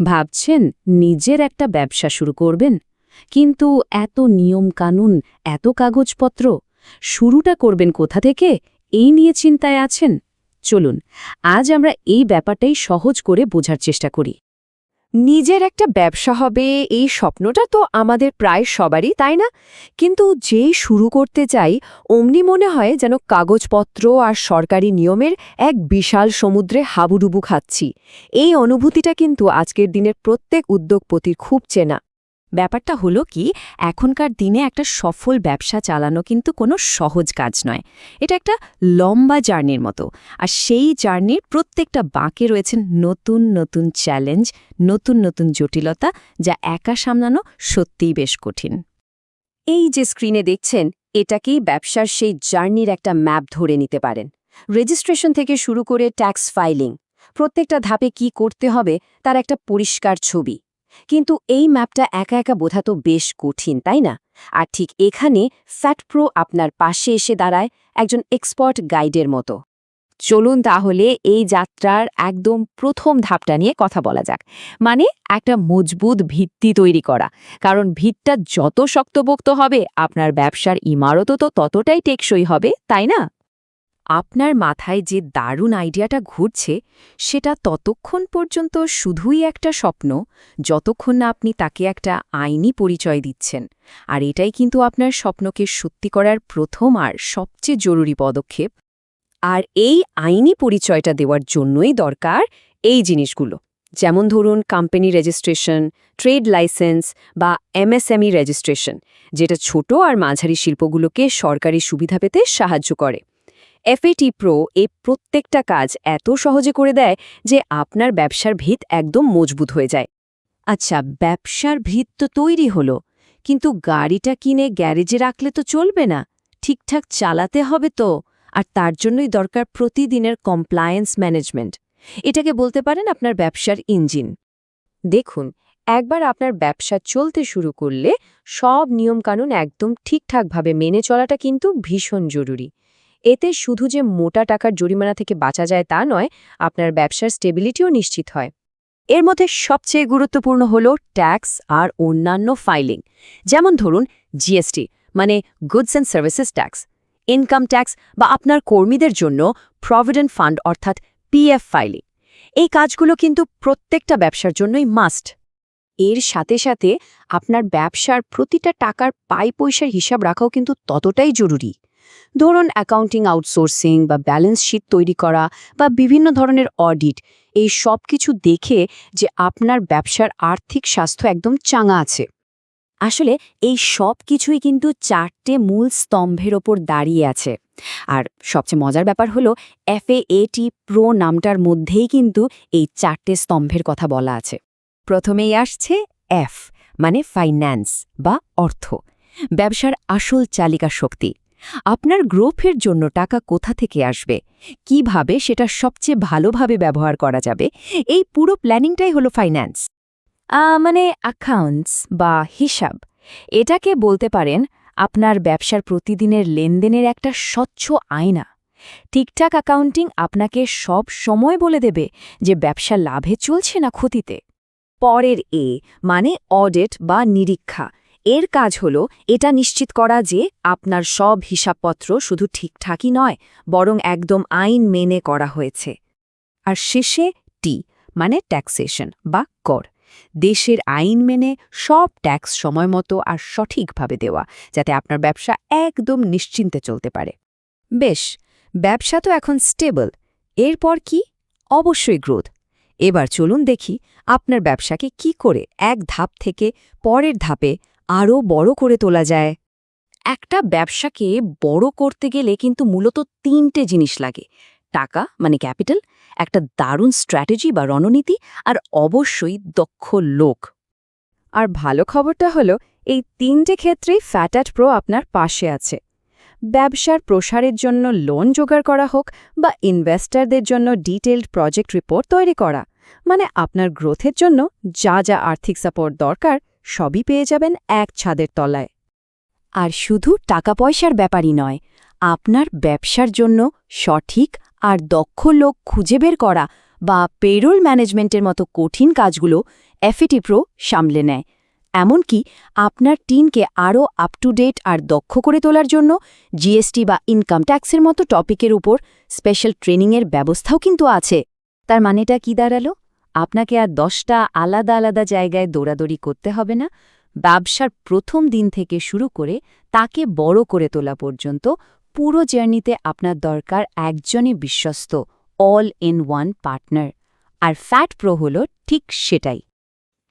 ভাবছেন নিজের একটা ব্যবসা শুরু করবেন, কিন্তু এত নিয়মকানুন, এত কাগজপত্র, শুরুটা করবেন কোথা থেকে এই নিয়ে চিন্তায় আছেন? চলুন আজ আমরা এই ব্যাপারটাই সহজ করে বোঝার চেষ্টা করি। নিজের একটা ব্যবসা হবে এই স্বপ্নটা তো আমাদের প্রায় সবারই, তাই না? কিন্তু যেই শুরু করতে চাই অমনি মনে হয় যেন কাগজপত্র আর সরকারি নিয়মের এক বিশাল সমুদ্রে হাবুডুবু খাচ্ছি। এই অনুভূতিটা কিন্তু আজকের দিনের প্রত্যেক উদ্যোগপতির খুব চেনা। ব্যাপারটা হলো কি, এখনকার দিনে একটা সফল ব্যবসা চালানো কিন্তু কোনো সহজ কাজ নয়। এটা একটা লম্বা জার্নির মতো, আর সেই জার্নির প্রত্যেকটা বাঁকে রয়েছেন নতুন নতুন চ্যালেঞ্জ, নতুন নতুন জটিলতা, যা একা সামলানো সত্যিই বেশ কঠিন। এই যে স্ক্রিনে দেখছেন, এটাকেই ব্যবসার সেই জার্নির একটা ম্যাপ ধরে নিতে পারেন। রেজিস্ট্রেশন থেকে শুরু করে ট্যাক্স ফাইলিং, প্রত্যেকটা ধাপে কি করতে হবে তার একটা পরিষ্কার ছবি। কিন্তু এই ম্যাপটা একা একা বোঝা তো বেশ কঠিন, তাই না? আর ঠিক এখানে ফ্যাটপ্রো আপনার পাশে এসে দাঁড়ায়, একজন এক্সপার্ট গাইডের মতো। চলুন তাহলে এই যাত্রার একদম প্রথম ধাপটা নিয়ে কথা বলা যাক, মানে একটা মজবুত ভিত্তি তৈরি করা। কারণ ভিতটা যত শক্তপোক্ত হবে আপনার ব্যবসার ইমারতও তো ততটাই টেকসই হবে, তাই না? আপনার মাথায় যে দারুণ আইডিয়াটা ঘুরছে, সেটা ততক্ষণ পর্যন্ত শুধুই একটা স্বপ্ন, যতক্ষণ না আপনি তাকে একটা আইনি পরিচয় দিচ্ছেন। আর এটাই কিন্তু আপনার স্বপ্নকে সত্যি করার প্রথম আর সবচেয়ে জরুরি পদক্ষেপ। আর এই আইনি পরিচয়টা দেওয়ার জন্যই দরকার এই জিনিসগুলো, যেমন ধরুন কোম্পানি রেজিস্ট্রেশন, ট্রেড লাইসেন্স বা এমএসএমই রেজিস্ট্রেশন, যেটা ছোট আর মাঝারি শিল্পগুলোকে সরকারি সুবিধা পেতে সাহায্য করে। এফএটি প্রো এই প্রত্যেকটা কাজ এত সহজে করে দেয় যে আপনার ব্যবসার ভিত একদম মজবুত হয়ে যায়। আচ্ছা, ব্যবসার ভিত তো তৈরি হলো, কিন্তু গাড়িটা কিনে গ্যারেজে রাখলে তো চলবে না, ঠিকঠাক চালাতে হবে তো। আর তার জন্যই দরকার প্রতিদিনের কমপ্লায়েন্স ম্যানেজমেন্ট। এটাকে বলতে পারেন আপনার ব্যবসার ইঞ্জিন। দেখুন, একবার আপনার ব্যবসা চলতে শুরু করলে সব নিয়মকানুন একদম ঠিকঠাকভাবে মেনে চলাটা কিন্তু ভীষণ জরুরি। এতে শুধু যে মোটা টাকার জরিমানা থেকে বাঁচা যায় তা নয়, আপনার ব্যবসার স্টেবিলিটিও নিশ্চিত হয়। এর মধ্যে সবচেয়ে গুরুত্বপূর্ণ হল ট্যাক্স আর অন্যান্য ফাইলিং। যেমন ধরুন জিএসটি, মানে goods and services tax, income tax বা আপনার কর্মীদের জন্য প্রভিডেন্ট ফান্ড অর্থাৎ পিএফ ফাইলিং। এই কাজগুলো কিন্তু প্রত্যেকটা ব্যবসার জন্যই মাস্ট। এর সাথে সাথে আপনার ব্যবসার প্রতিটা টাকার পাই পয়সার হিসাব রাখাও কিন্তু ততটাই জরুরি। ধরুন অ্যাকাউন্টিং আউটসোর্সিং বা ব্যালেন্স শিট তৈরি করা বা বিভিন্ন ধরনের অডিট, এই সব কিছু দেখে যে আপনার ব্যবসার আর্থিক স্বাস্থ্য একদম চাঙা আছে। আসলে এই সব কিছুই কিন্তু 4টে মূল স্তম্ভের ওপর দাঁড়িয়ে আছে। আর সবচেয়ে মজার ব্যাপার হলো এফএটি প্রো নামটার মধ্যেই কিন্তু এই 4টে স্তম্ভের কথা বলা আছে। প্রথমেই আসছে এফ, মানে ফাইন্যান্স বা অর্থ, ব্যবসার আসল চালিকা শক্তি। আপনার গ্রোথের জন্য টাকা কোথা থেকে আসবে, কিভাবে সেটা সবচেয়ে ভালোভাবে ব্যবহার করা যাবে, এই পুরো প্ল্যানিংটাই হলো ফাইন্যান্স। মানে অ্যাকাউন্টস বা হিসাব, এটাকে বলতে পারেন আপনার ব্যবসার প্রতিদিনের লেনদেনের একটা স্বচ্ছ আয়না। ঠিকঠাক অ্যাকাউন্টিং আপনাকে সব সময় বলে দেবে যে ব্যবসা লাভে চলছে না ক্ষতিতে। পরের এ, মানে অডিট বা নিরীক্ষা, এর কাজ হলো এটা নিশ্চিত করা যে আপনার সব হিসাবপত্র শুধু ঠিকঠাকই নয়, বরং একদম আইন মেনে করা হয়েছে। আর শেষে টি, মানে ট্যাক্সেশন বা কর, দেশের আইন মেনে সব ট্যাক্স সময়মতো আর সঠিকভাবে দেওয়া, যাতে আপনার ব্যবসা একদম নিশ্চিন্তে চলতে পারে। বেশ, ব্যবসা তো এখন স্টেবল, এরপর কি? অবশ্যই গ্রোথ। এবার চলুন দেখি আপনার ব্যবসাকে কি করে এক ধাপ থেকে পরের ধাপে আরও বড় করে তোলা যায়। একটা ব্যবসাকে বড় করতে গেলে কিন্তু মূলত 3টে জিনিস লাগে: টাকা, মানে ক্যাপিটাল, একটা দারুণ স্ট্র্যাটেজি বা রণনীতি, আর অবশ্যই দক্ষ লোক। আর ভালো খবরটা হলো এই 3টে ক্ষেত্রেই ফ্যাট্যাট প্রো আপনার পাশে আছে। ব্যবসার প্রসারের জন্য লোন জোগাড় করা হোক বা ইনভেস্টরদের জন্য ডিটেইলড প্রজেক্ট রিপোর্ট তৈরি করা, মানে আপনার গ্রোথের জন্য যা যা আর্থিক সাপোর্ট দরকার সবই পেয়ে যাবেন এক ছাদের তলায়। আর শুধু টাকা পয়সার ব্যাপারই নয়, আপনার ব্যবসার জন্য সঠিক আর দক্ষ লোক খুঁজে বের করা বা পেরোল ম্যানেজমেন্টের মতো কঠিন কাজগুলো এফএটি প্রো সামলে নেয়। এমনকি আপনার টিমকে আরও আপ টু ডেট আর দক্ষ করে তোলার জন্য জিএসটি বা ইনকাম ট্যাক্সের মতো টপিকের উপর স্পেশাল ট্রেনিংয়ের ব্যবস্থাও কিন্তু আছে। তার মানেটা কি দাঁড়ালো? আপনাকে আর 10টা আলাদা আলাদা জায়গায় দৌড়াদৌড়ি করতে হবে না। ব্যবসার প্রথম দিন থেকে শুরু করে তাকে বড় করে তোলা পর্যন্ত পুরো জার্নিতে আপনার দরকার একজনই বিশ্বস্ত অল ইন ওয়ান পার্টনার। আর ফ্যাট প্রো হল ঠিক সেটাই।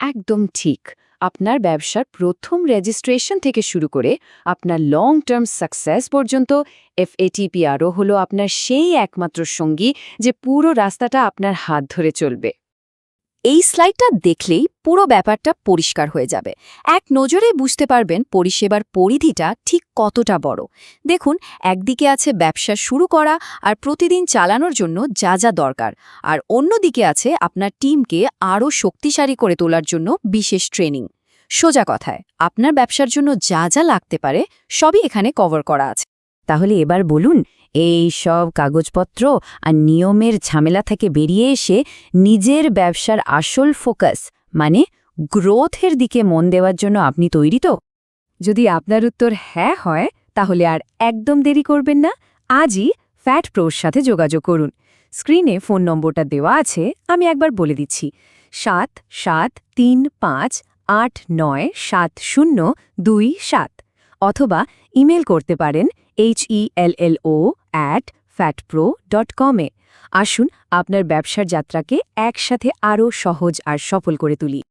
একদম ঠিক। আপনার ব্যবসার প্রথম রেজিস্ট্রেশন থেকে শুরু করে আপনার লং টার্ম সাকসেস পর্যন্ত এফএটিপিআরও হলো আপনার সেই একমাত্র সঙ্গী যে পুরো রাস্তাটা আপনার হাত ধরে চলবে। এই স্লাইডটা দেখলেই পুরো ব্যাপারটা পরিষ্কার হয়ে যাবে। এক নজরে বুঝতে পারবেন পরিষেবার পরিধিটা ঠিক কতটা বড়। দেখুন, একদিকে আছে ব্যবসা শুরু করা আর প্রতিদিন চালানোর জন্য যা যা দরকার, আর অন্যদিকে আছে আপনার টিমকে আরও শক্তিশালী করে তোলার জন্য বিশেষ ট্রেনিং। সোজা কথায়, আপনার ব্যবসার জন্য যা যা লাগতে পারে সবই এখানে কভার করা আছে। তাহলে এবার বলুন, এই সব কাগজপত্র আর নিয়মের ঝামেলা থেকে বেরিয়ে এসে নিজের ব্যবসার আসল ফোকাস মানে গ্রোথের দিকে মন দেওয়ার জন্য আপনি তৈরি তো? যদি আপনার উত্তর হ্যাঁ হয়, তাহলে আর একদম দেরি করবেন না। আজই ফ্যাট প্রোর সাথে যোগাযোগ করুন। স্ক্রিনে ফোন নম্বরটা দেওয়া আছে, আমি একবার বলে দিচ্ছি, 7735897027, অথবা ইমেল করতে পারেন hello@fatpro.com-এ। আসুন আপনার ব্যবসার যাত্রাকে একসাথে আরও সহজ আর সফল করে তুলি।